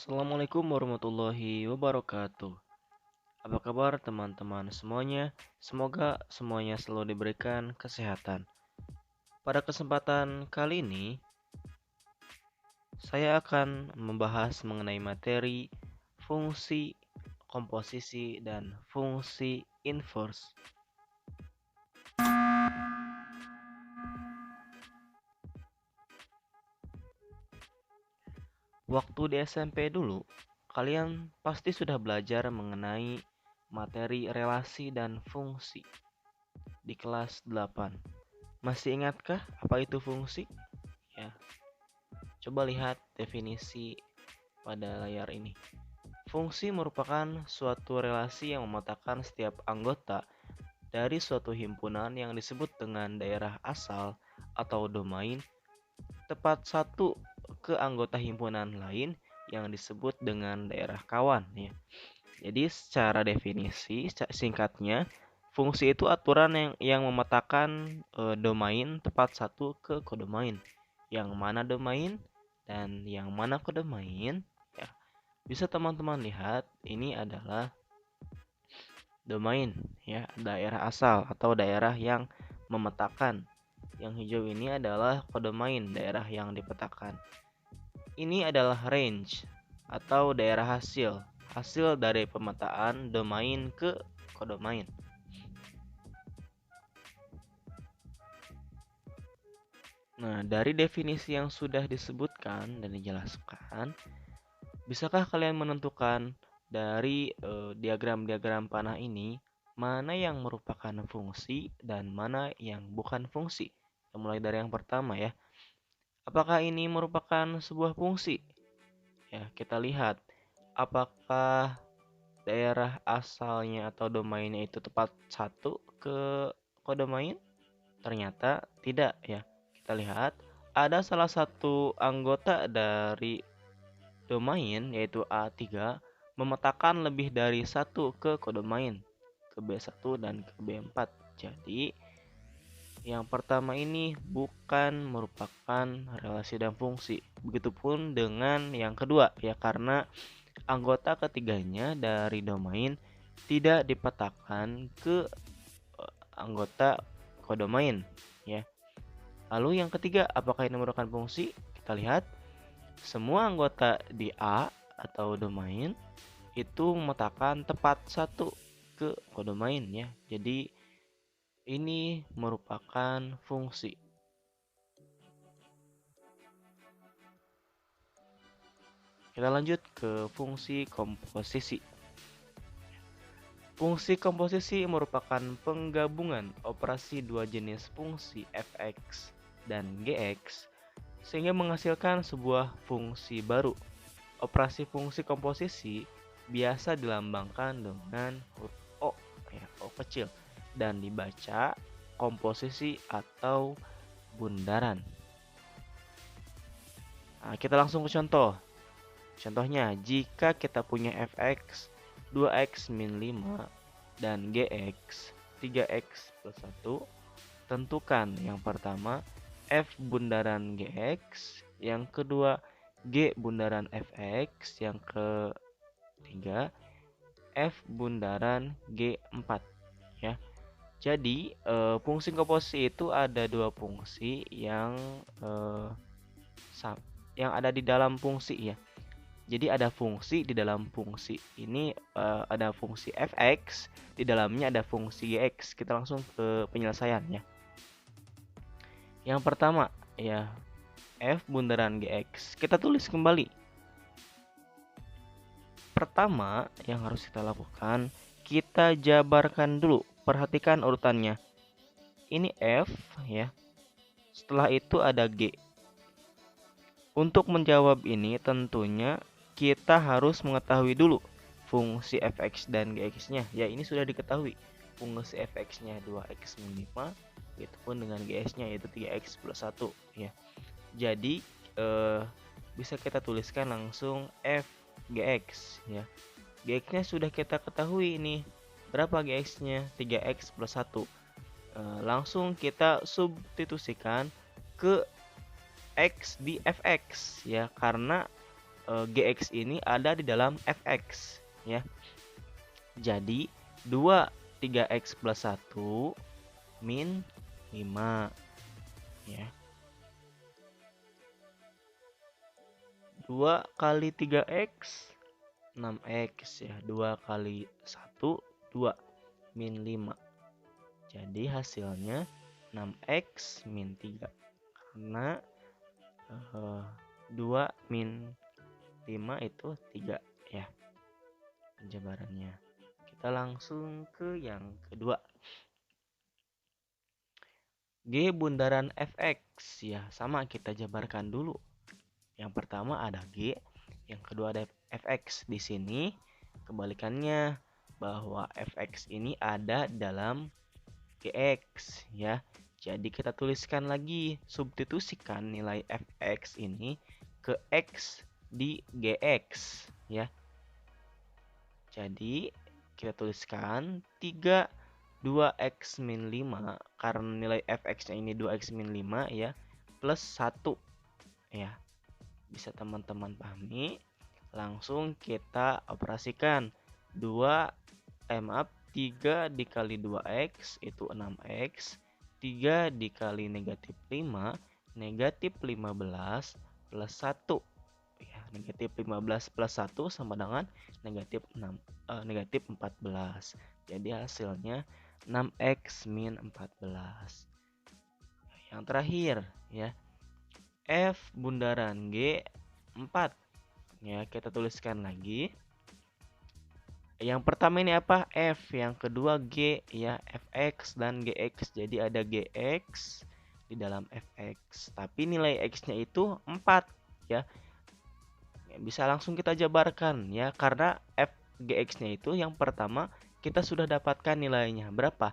Assalamualaikum warahmatullahi wabarakatuh. Apa kabar teman-teman semuanya? Semoga semuanya selalu diberikan kesehatan. Pada kesempatan kali ini, saya akan membahas mengenai materi fungsi, komposisi, dan fungsi inverse. Waktu di SMP dulu, kalian pasti sudah belajar mengenai materi relasi dan fungsi di kelas 8. Masih ingatkah apa itu fungsi? Ya, coba lihat definisi pada layar ini. Fungsi merupakan suatu relasi yang memetakan setiap anggota dari suatu himpunan yang disebut dengan daerah asal atau domain tepat satu ke anggota himpunan lain yang disebut dengan daerah kawan ya. Jadi secara definisi singkatnya, fungsi itu aturan yang memetakan domain tepat satu ke kodomain. Yang mana domain dan yang mana kodomain ya. Bisa teman-teman lihat ini adalah domain ya, daerah asal atau daerah yang memetakan. Yang hijau ini adalah kodomain, daerah yang dipetakan. Ini adalah range atau daerah hasil dari pemetaan domain ke kodomain. Nah, dari definisi yang sudah disebutkan dan dijelaskan, bisakah kalian menentukan dari diagram-diagram panah ini mana yang merupakan fungsi dan mana yang bukan fungsi? Kita mulai dari yang pertama ya. Apakah ini merupakan sebuah fungsi? Ya, kita lihat apakah daerah asalnya atau domainnya itu tepat satu ke kodomain? Ternyata tidak ya. Kita lihat ada salah satu anggota dari domain yaitu A3 memetakan lebih dari satu ke kodomain, ke B1 dan ke B4. Jadi yang pertama ini bukan merupakan relasi dan fungsi. Begitupun dengan yang kedua ya, karena anggota ketiganya dari domain tidak dipetakan ke anggota kodomain ya. Lalu yang ketiga, apakah ini merupakan fungsi? Kita lihat semua anggota di A atau domain itu memetakan tepat satu ke kodomain ya. Jadi ini merupakan fungsi. Kita lanjut ke fungsi komposisi. Fungsi komposisi merupakan penggabungan operasi dua jenis fungsi fx dan gx sehingga menghasilkan sebuah fungsi baru. Operasi fungsi komposisi biasa dilambangkan dengan huruf O, ya, O kecil, dan dibaca komposisi atau bundaran. Nah, kita langsung ke contoh. Contohnya, jika kita punya fx 2x min 5 dan gx 3x plus 1, tentukan yang pertama f bundaran gx, yang kedua g bundaran fx, yang ketiga f bundaran g4 ya. Jadi fungsi komposisi itu ada dua fungsi yang ada di dalam fungsi ya. Jadi ada fungsi di dalam fungsi ini, ada fungsi fx, di dalamnya ada fungsi gx. Kita langsung ke penyelesaiannya. Yang pertama ya, f bundaran gx. Kita tulis kembali. Pertama yang harus kita lakukan, kita jabarkan dulu. Perhatikan urutannya. Ini f ya. Setelah itu ada g. Untuk menjawab ini tentunya kita harus mengetahui dulu fungsi fx dan gx-nya. Ya, ini sudah diketahui. Fungsi fx-nya 2x min 5, begitupun dengan gx-nya yaitu 3x plus 1 ya. Jadi bisa kita tuliskan langsung f gx ya. Gx-nya sudah kita ketahui ini. Berapa gx-nya? 3x plus 1. Langsung kita substitusikan ke x di fx ya, karena Gx ini ada di dalam fx ya. Jadi 2 3x plus 1 min 5 ya. 2 kali 3x 6x ya. 2 kali 1 2 min 5. Jadi hasilnya 6x min 3. Karena 2 min 5 itu 3 ya penjabarannya. Kita langsung ke yang kedua. G bundaran fx ya, sama kita jabarkan dulu. Yang pertama ada G, yang kedua ada fx. Di sini kebalikannya, bahwa fx ini ada dalam gx ya. Jadi kita tuliskan lagi, substitusikan nilai fx ini ke x di gx ya. Jadi kita tuliskan 3 2x min 5 karena nilai fx nya ini 2x min 5 ya, plus 1 ya. Bisa teman-teman pahami. Langsung kita operasikan 3 dikali 2x itu 6x, 3 dikali negatif 5 negatif 15 plus 1 ya. Negatif 15 plus 1 sama dengan negatif 14. Jadi hasilnya 6x min 14. Yang terakhir ya, f bundaran G 4 ya. Kita tuliskan lagi. Yang pertama ini apa? F, yang kedua G ya, fx dan gx. Jadi ada gx di dalam fx, tapi nilai x-nya itu 4 ya. Bisa langsung kita jabarkan ya, karena f gx-nya itu yang pertama kita sudah dapatkan nilainya berapa?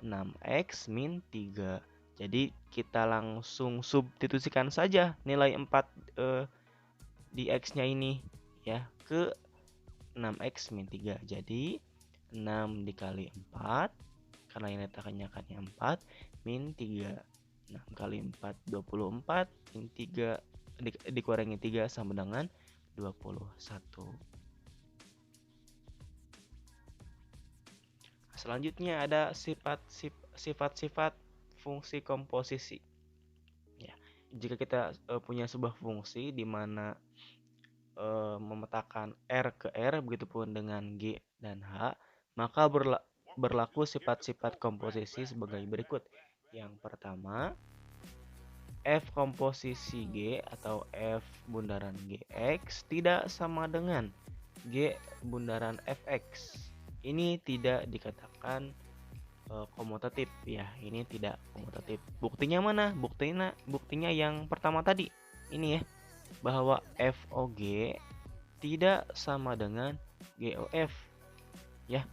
6x min 3. Jadi kita langsung substitusikan saja nilai 4 di x-nya ini ya ke 6x min 3. Jadi 6 dikali 4 karena ini tanyakannya 4 min 3. 6 kali 4 24 min 3 dikurangi 3 sama dengan 21. Selanjutnya ada sifat-sifat fungsi komposisi. Ya, jika kita punya sebuah fungsi di mana memetakan R ke R, begitupun dengan G dan H, maka berlaku sifat-sifat komposisi sebagai berikut. Yang pertama, F komposisi G atau F bundaran Gx tidak sama dengan G bundaran Fx. Ini tidak dikatakan komutatif ya. Ini tidak komutatif. Buktinya mana? Buktinya yang pertama tadi. Ini ya, bahwa FOG tidak sama dengan GOF ya.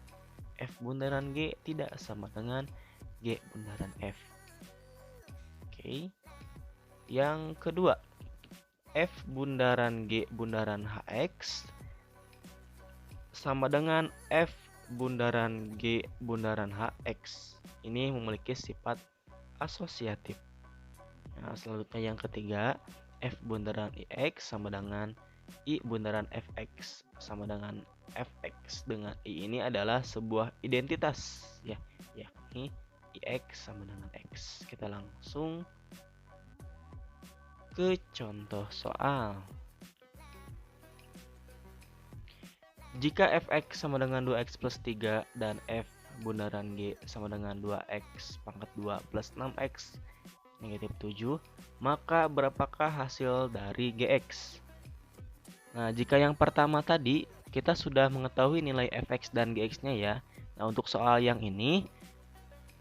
F bundaran G tidak sama dengan G bundaran F. Oke. Yang kedua, F bundaran G bundaran HX sama dengan F bundaran G bundaran HX. Ini memiliki sifat asosiatif. Nah, selanjutnya yang ketiga, F bundaran IX sama dengan I bundaran Fx sama dengan Fx dengan I. Ini adalah sebuah identitas ya, yakni IX sama dengan X. Kita langsung ke contoh soal. Jika fx sama dengan 2x plus 3 dan f bundaran g sama dengan 2x pangkat 2 plus 6x negatif 7, maka berapakah hasil dari gx? Nah, jika yang pertama tadi kita sudah mengetahui nilai fx dan gx-nya ya. Nah, untuk soal yang ini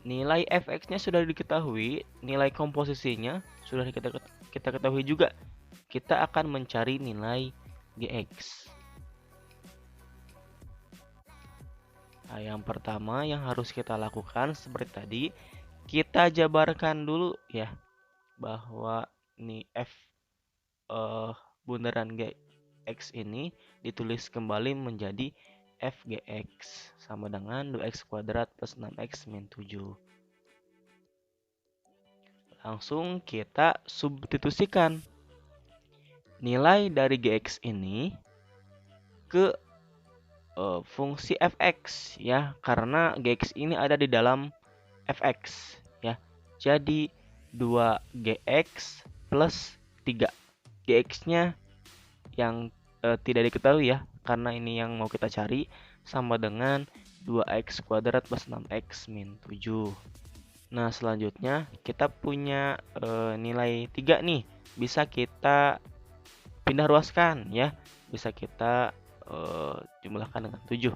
nilai fx-nya sudah diketahui, nilai komposisinya sudah kita ketahui juga. Kita akan mencari nilai gx. Nah, yang pertama yang harus kita lakukan seperti tadi, kita jabarkan dulu ya, bahwa nih f bundaran gx ini ditulis kembali menjadi fgx sama dengan 2x kuadrat plus 6x min 7. Langsung kita substitusikan nilai dari Gx ini ke fungsi fx ya, karena Gx ini ada di dalam fx ya. Jadi 2Gx plus 3. Gx-nya yang tidak diketahui ya, karena ini yang mau kita cari, sama dengan 2x kuadrat plus 6x min 7. Nah, selanjutnya kita punya nilai 3 nih. Bisa kita pindah ruaskan ya. Bisa kita jumlahkan dengan 7.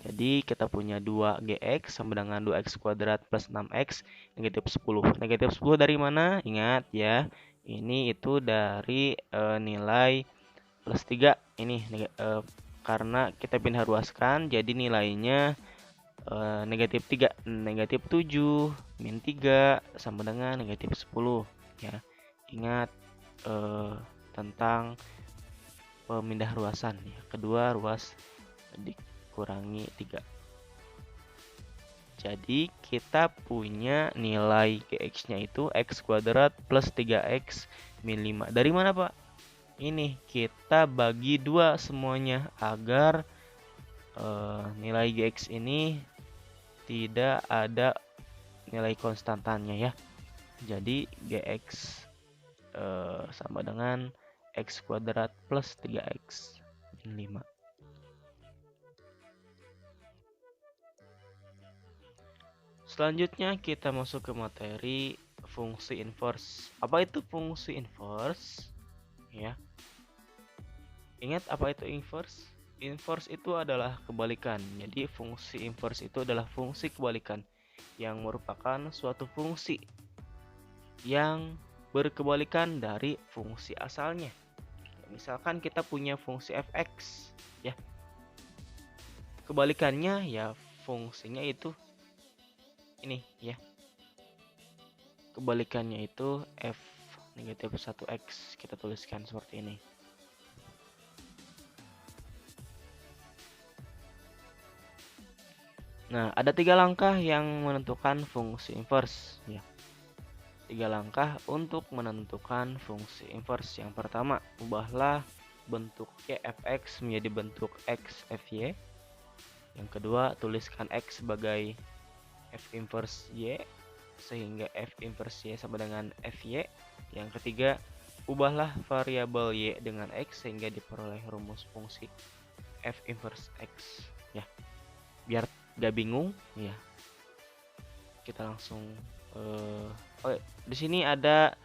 Jadi kita punya 2Gx sama dengan 2x kuadrat plus 6x negatif 10. Negatif 10 dari mana? Ingat ya, ini itu dari nilai plus 3. Ini karena kita pindah ruaskan, jadi nilainya negatif 3. Negatif 7 min 3 sama dengan negatif 10 ya. Ingat tentang pemindah ruasan ya. Kedua ruas dikurangi 3. Jadi kita punya nilai Gx-nya itu x kuadrat plus 3x min 5. Dari mana Pak? Ini kita bagi 2 semuanya agar nilai Gx ini tidak ada nilai konstantannya ya. Jadi Gx sama dengan x kuadrat plus 3x min 5. Selanjutnya kita masuk ke materi fungsi inverse. Apa itu fungsi inverse? Ya. Ingat apa itu inverse? Inverse itu adalah kebalikan. Jadi fungsi inverse itu adalah fungsi kebalikan yang merupakan suatu fungsi yang berkebalikan dari fungsi asalnya. Misalkan kita punya fungsi fx ya. Kebalikannya ya fungsinya itu ini ya. Kebalikannya itu f negatif 1x. Kita tuliskan seperti ini. Nah, ada 3 langkah yang menentukan fungsi inverse ya. 3 langkah untuk menentukan fungsi inverse. Yang pertama, ubahlah bentuk y fx menjadi bentuk x fy. Yang kedua, tuliskan x sebagai f inverse y sehingga f inverse y sama dengan fy. Yang ketiga, ubahlah variabel y dengan x sehingga diperoleh rumus fungsi f inverse x ya. Biar gak bingung ya, kita langsung di sini ada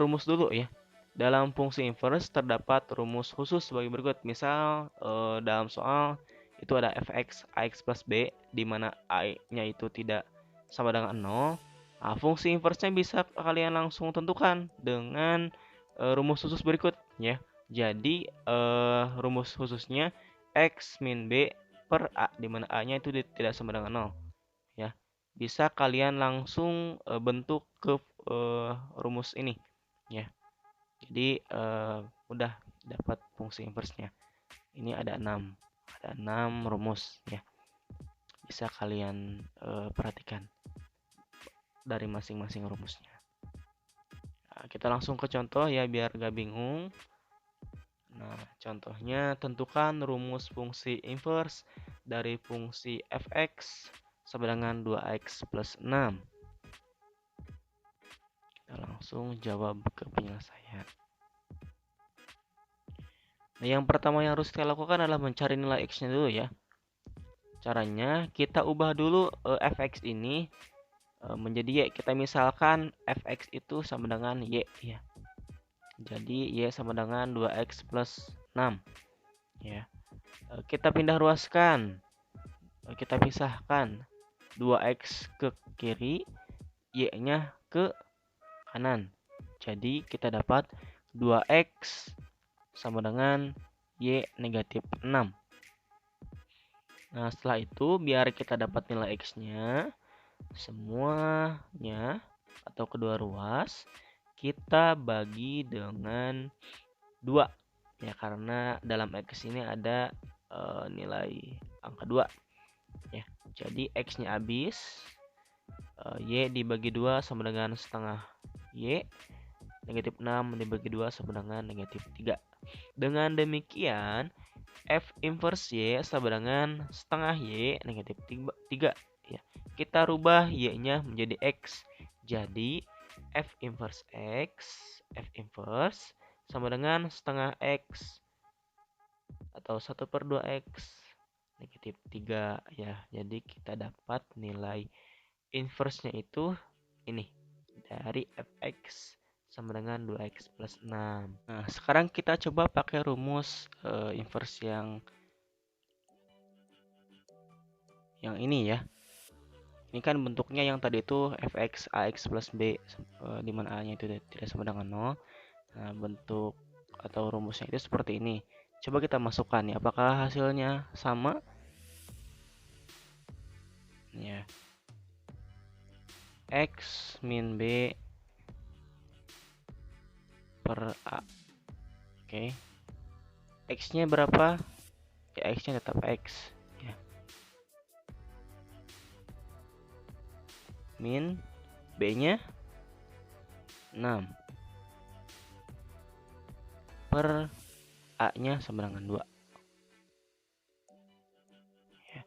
rumus dulu ya. Dalam fungsi inverse terdapat rumus khusus sebagai berikut. Misal dalam soal itu ada fx ax plus b, di mana a-nya itu tidak sama dengan 0. Nah, fungsi inverse-nya bisa kalian langsung tentukan dengan rumus khusus berikut ya. Jadi rumus khususnya x min b per a, di mana a-nya itu tidak sama dengan 0 ya. Bisa kalian langsung bentuk ke rumus ini ya. Jadi mudah dapat fungsi inverse-nya. Ini ada 6 rumus ya. Bisa kalian perhatikan dari masing-masing rumusnya. Nah, kita langsung ke contoh ya biar gak bingung. Nah, contohnya tentukan rumus fungsi inverse dari fungsi fx sama dengan 2x plus 6. Kita langsung jawab ke penyelesaian. Nah, yang pertama yang harus kita lakukan adalah mencari nilai x-nya dulu ya. Caranya kita ubah dulu fx ini menjadi y. Kita misalkan fx itu sama dengan y ya. Jadi y sama dengan 2x plus 6 ya. Kita pindah ruaskan. Kita pisahkan 2x ke kiri, y-nya ke kanan. Jadi kita dapat 2x sama dengan y negatif 6. Nah, setelah itu biar kita dapat nilai x-nya semuanya atau kedua ruas kita bagi dengan 2 ya, karena dalam x ini ada nilai angka 2 ya. Jadi x-nya habis, y dibagi 2 sama dengan setengah y. negatif 6 dibagi 2 sama dengan negatif 3. Dengan demikian, F inverse Y sama dengan setengah Y negatif 3. Ya. Kita rubah Y-nya menjadi X. Jadi, F inverse sama dengan setengah X atau 1/2X negatif 3 ya. Jadi kita dapat nilai inverse-nya itu ini dari fx sama dengan 2x plus 6. Nah, sekarang kita coba pakai rumus inverse yang ini ya. Ini kan bentuknya yang tadi itu fx ax plus b, di mana a-nya itu tidak sama dengan 0. Nah, bentuk atau rumusnya itu seperti ini. Coba kita masukkan ya, apakah hasilnya sama? Ya. X min B per A. Oke. X-nya berapa? Ya, X-nya tetap X. Ya. Min B-nya 6 per A-nya sama dengan 2. Ya.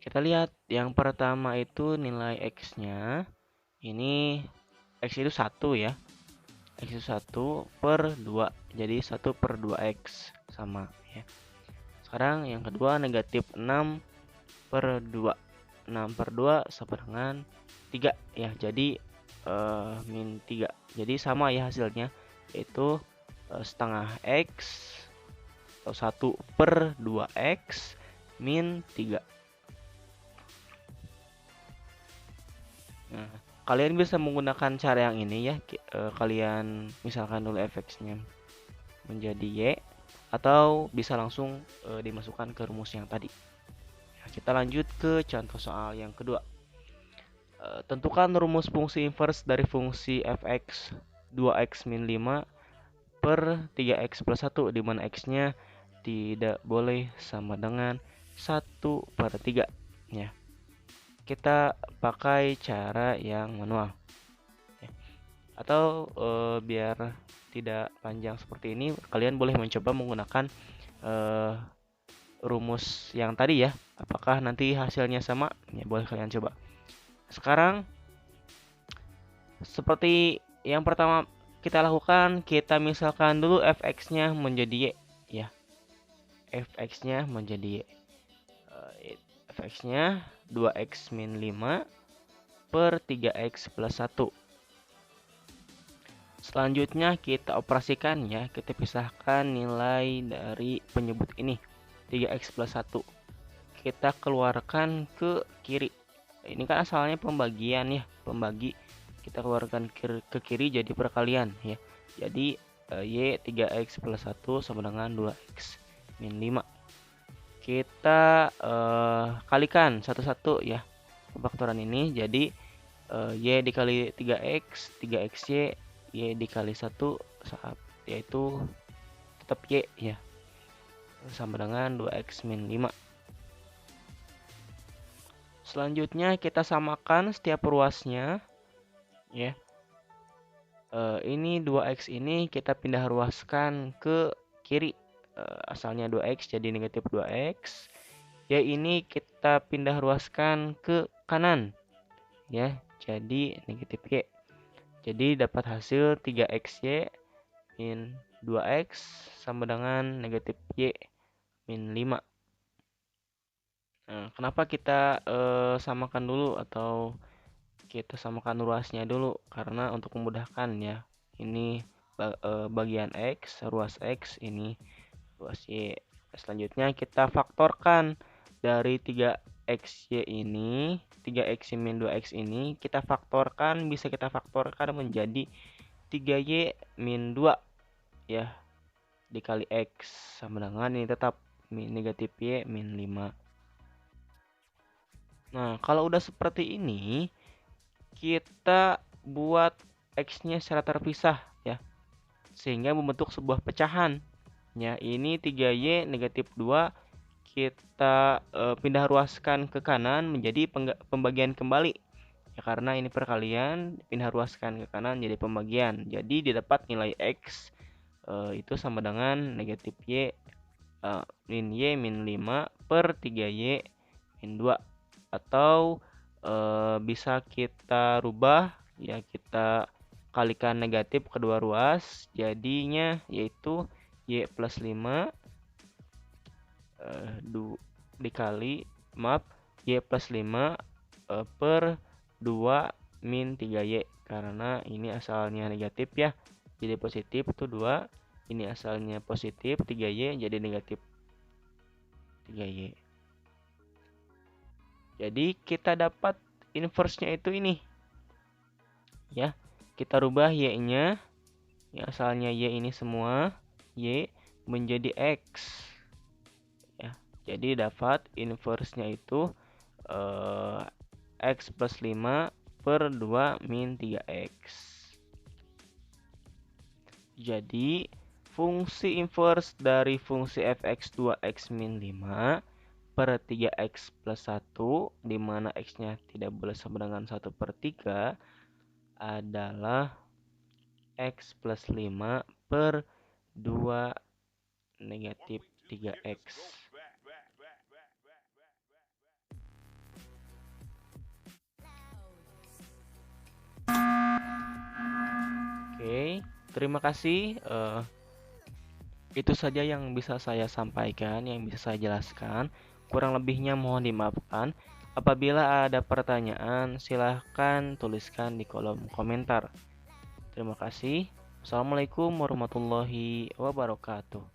Kita lihat yang pertama itu nilai X-nya. Ini X itu 1 ya. X itu 1 per 2. Jadi 1/2X sama ya. Sekarang yang kedua negatif 6 per 2. 6/2 sama dengan 3 ya. Jadi min 3. Jadi sama ya hasilnya, yaitu setengah X atau 1/2X min 3. Nah, kalian bisa menggunakan cara yang ini ya. Kalian misalkan dulu fx-nya menjadi Y, atau bisa langsung dimasukkan ke rumus yang tadi. Nah, kita lanjut ke contoh soal yang kedua. Tentukan rumus fungsi inverse dari fungsi fx 2x min 5 per 3x plus 1, di mana x-nya tidak boleh sama dengan 1/3 ya. Kita pakai cara yang manual ya. Atau biar tidak panjang seperti ini, kalian boleh mencoba menggunakan rumus yang tadi ya. Apakah nanti hasilnya sama? Ya, boleh kalian coba. Sekarang seperti yang pertama kita lakukan, kita misalkan dulu fx-nya menjadi Y ya. Fx-nya menjadi Y. Fx-nya 2x min 5 per 3x plus 1. Selanjutnya kita operasikan ya, kita pisahkan nilai dari penyebut ini 3x plus 1. Kita keluarkan ke kiri. Ini kan asalnya pembagian ya, pembagi. Kita keluarkan ke kiri jadi perkalian ya. Jadi Y 3x plus 1 sama dengan 2x min 5. Kita kalikan satu-satu ya pemfaktoran ini. Jadi Y dikali 3x, 3xy, Y dikali 1 yaitu tetap Y ya, sama dengan 2x min 5. Selanjutnya kita samakan setiap ruasnya ya. Ini 2x ini kita pindah ruaskan ke kiri. Asalnya 2x jadi negatif 2x. Ya, ini kita pindah ruaskan ke kanan ya, jadi negatif Y. Jadi dapat hasil 3xy min 2x sama dengan negatif Y min 5. Nah, kenapa kita samakan dulu atau kita samakan ruasnya dulu? Karena untuk memudahkan ya. Ini bagian X, ruas X, ini ruas Y. Selanjutnya kita faktorkan dari 3xy ini, 3x min 2x ini, kita faktorkan, bisa kita faktorkan menjadi 3y min 2 ya, dikali x sama dengan ini tetap negatif y min 5. Nah, kalau udah seperti ini, kita buat x-nya secara terpisah ya, sehingga membentuk sebuah pecahan ya. Ini 3y negatif 2 kita pindah ruaskan ke kanan menjadi pembagian kembali Ya, karena ini perkalian, pindah ruaskan ke kanan jadi pembagian. Jadi didapat nilai X itu sama dengan negatif Y min Y min 5 per 3Y min 2. Atau bisa kita rubah, ya kita kalikan negatif kedua ruas, jadinya yaitu Y plus 5 dikali Y plus 5 per 2 min 3Y, karena ini asalnya negatif ya, jadi positif itu 2, ini asalnya positif 3Y jadi negatif 3Y. Jadi kita dapat inverse-nya itu ini. Ya, kita rubah Y-nya, yang asalnya Y ini semua, Y menjadi X. Ya, jadi dapat inverse-nya itu X plus 5 per 2 min 3X. Jadi, fungsi inverse dari fungsi fx 2x min 5 per 3x plus 1, di mana x-nya tidak boleh sama dengan 1 per 3, adalah x plus 5 per 2 negatif 3x. Oke, terima kasih. Itu saja yang bisa saya sampaikan, yang bisa saya jelaskan. Kurang lebihnya mohon dimaafkan. Apabila ada pertanyaan, silahkan tuliskan di kolom komentar. Terima kasih. Assalamualaikum warahmatullahi wabarakatuh.